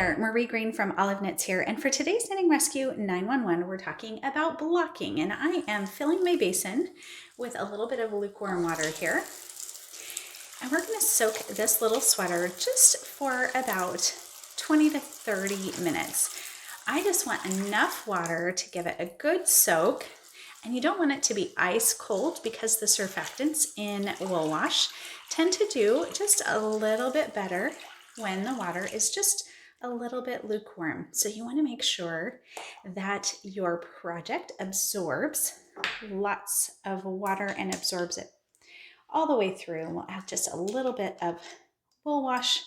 there, Marie Greene from Olive Knits here, and for today's Knitting Rescue 911, we're talking about blocking, and I am filling my basin with a little bit of lukewarm water here, and we're going to soak this little sweater just for about 20 to 30 minutes. I just want enough water to give it a good soak, and you don't want it to be ice cold because the surfactants in wool wash tend to do just a little bit better when the water is just a little bit lukewarm. So you want to make sure that your project absorbs lots of water and absorbs it all the way through. We'll add just a little bit of wool wash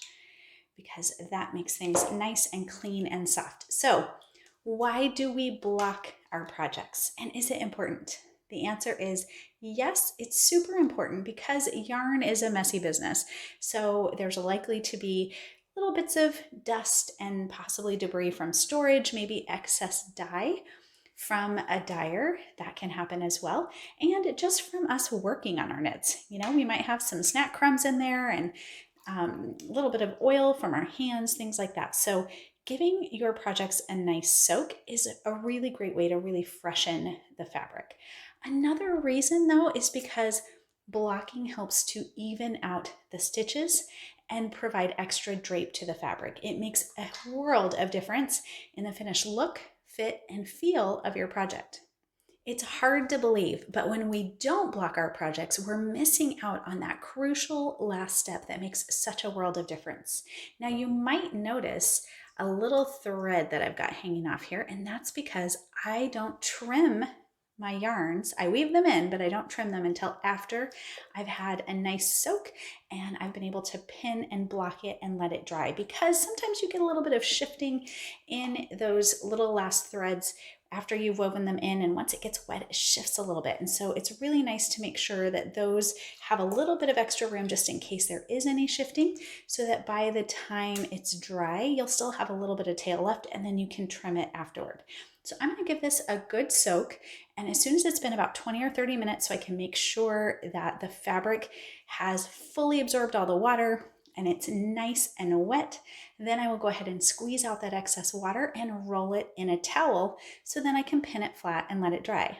because that makes things nice and clean and soft. So why do we block our projects? And is it important? The answer is yes, it's super important because yarn is a messy business. So there's likely to be little bits of dust and possibly debris from storage, maybe excess dye from a dyer. That can happen as well. And just from us working on our knits. You know, we might have some snack crumbs in there and a little bit of oil from our hands, things like that. So giving your projects a nice soak is a really great way to really freshen the fabric. Another reason though is because blocking helps to even out the stitches and provide extra drape to the fabric. It makes a world of difference in the finished look, fit, and feel of your project. It's hard to believe, but when we don't block our projects, we're missing out on that crucial last step that makes such a world of difference. Now you might notice a little thread that I've got hanging off here, and that's because I don't trim my yarns. I weave them in, but I don't trim them until after I've had a nice soak and I've been able to pin and block it and let it dry, because sometimes you get a little bit of shifting in those little last threads after you've woven them in, and once it gets wet, it shifts a little bit. And so it's really nice to make sure that those have a little bit of extra room just in case there is any shifting, so that by the time it's dry, you'll still have a little bit of tail left, and then you can trim it afterward. So I'm going to give this a good soak, and as soon as it's been about 20 or 30 minutes, so I can make sure that the fabric has fully absorbed all the water and it's nice and wet, then I will go ahead and squeeze out that excess water and roll it in a towel so then I can pin it flat and let it dry.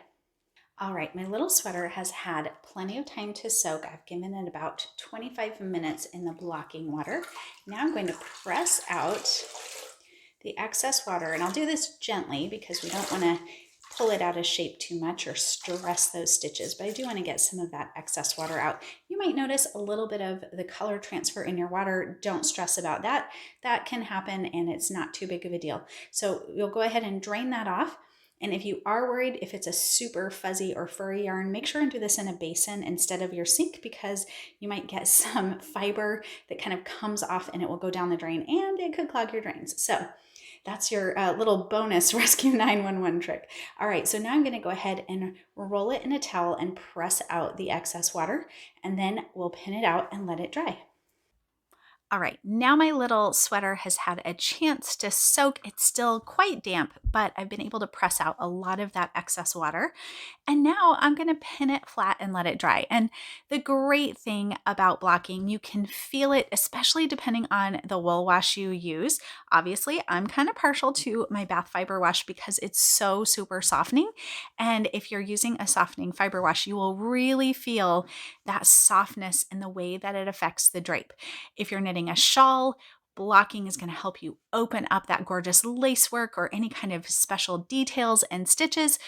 All right, my little sweater has had plenty of time to soak. I've given it about 25 minutes in the blocking water. Now I'm going to press out the excess water, and I'll do this gently because we don't want to pull it out of shape too much or stress those stitches, but I do want to get some of that excess water out. You might notice a little bit of the color transfer in your water. Don't stress about that. That can happen and it's not too big of a deal. So you'll go ahead and drain that off. And if you are worried if it's a super fuzzy or furry yarn, make sure and do this in a basin instead of your sink, because you might get some fiber that kind of comes off and it will go down the drain and it could clog your drains. So that's your little bonus Rescue 911 trick. All right, so now I'm going to go ahead and roll it in a towel and press out the excess water, and then we'll pin it out and let it dry. All right, now my little sweater has had a chance to soak. It's still quite damp, but I've been able to press out a lot of that excess water. And now I'm going to pin it flat and let it dry. And the great thing about blocking, you can feel it, especially depending on the wool wash you use. Obviously, I'm kind of partial to my bath fiber wash because it's so super softening. And if you're using a softening fiber wash, you will really feel that softness in the way that it affects the drape. If you're knitting a shawl, blocking is going to help you open up that gorgeous lace work or any kind of special details and stitches.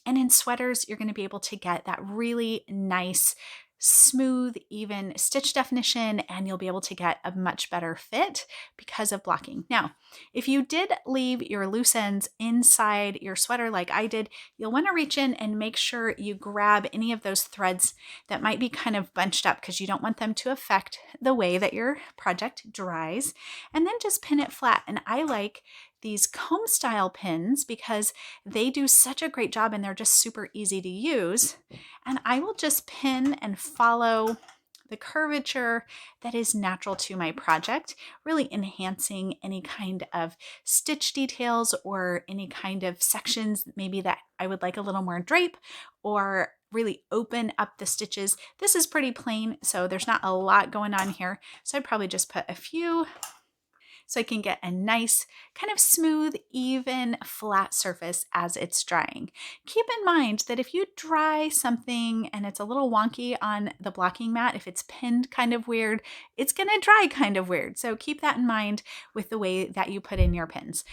And in sweaters, you're going to be able to get that really nice, smooth, even stitch definition, and you'll be able to get a much better fit because of blocking. Now, if you did leave your loose ends inside your sweater like I did, you'll want to reach in and make sure you grab any of those threads that might be kind of bunched up, because you don't want them to affect the way that your project dries, and then just pin it flat. And I like these comb style pins because they do such a great job and they're just super easy to use. And I will just pin and follow the curvature that is natural to my project, really enhancing any kind of stitch details or any kind of sections maybe that I would like a little more drape, or really open up the stitches. This is pretty plain, so there's not a lot going on here. So I'd probably just put a few so I can get a nice kind of smooth, even, flat surface as it's drying. Keep in mind that if you dry something and it's a little wonky on the blocking mat, if it's pinned kind of weird, it's going to dry kind of weird. So keep that in mind with the way that you put in your pins.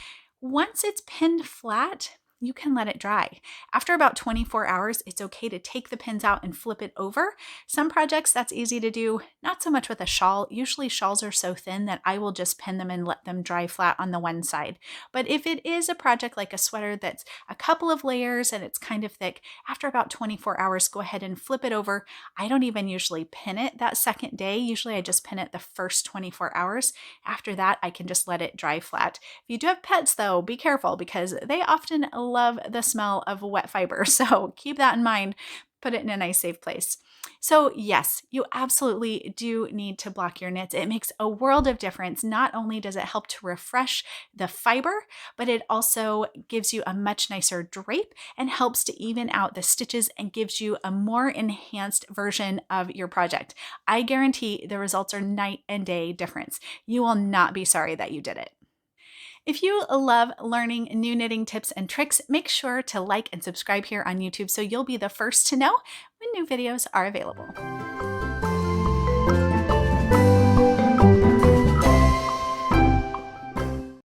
Once it's pinned flat, you can let it dry. After about 24 hours, it's okay to take the pins out and flip it over. Some projects that's easy to do, not so much with a shawl. Usually shawls are so thin that I will just pin them and let them dry flat on the one side. But if it is a project like a sweater that's a couple of layers and it's kind of thick, after about 24 hours, go ahead and flip it over. I don't even usually pin it that second day. Usually I just pin it the first 24 hours. After that, I can just let it dry flat. If you do have pets though, be careful because they often love the smell of wet fiber. So keep that in mind. Put it in a nice, safe place. So yes, you absolutely do need to block your knits. It makes a world of difference. Not only does it help to refresh the fiber, but it also gives you a much nicer drape and helps to even out the stitches and gives you a more enhanced version of your project. I guarantee the results are night and day difference. You will not be sorry that you did it. If you love learning new knitting tips and tricks, make sure to like and subscribe here on YouTube so you'll be the first to know when new videos are available.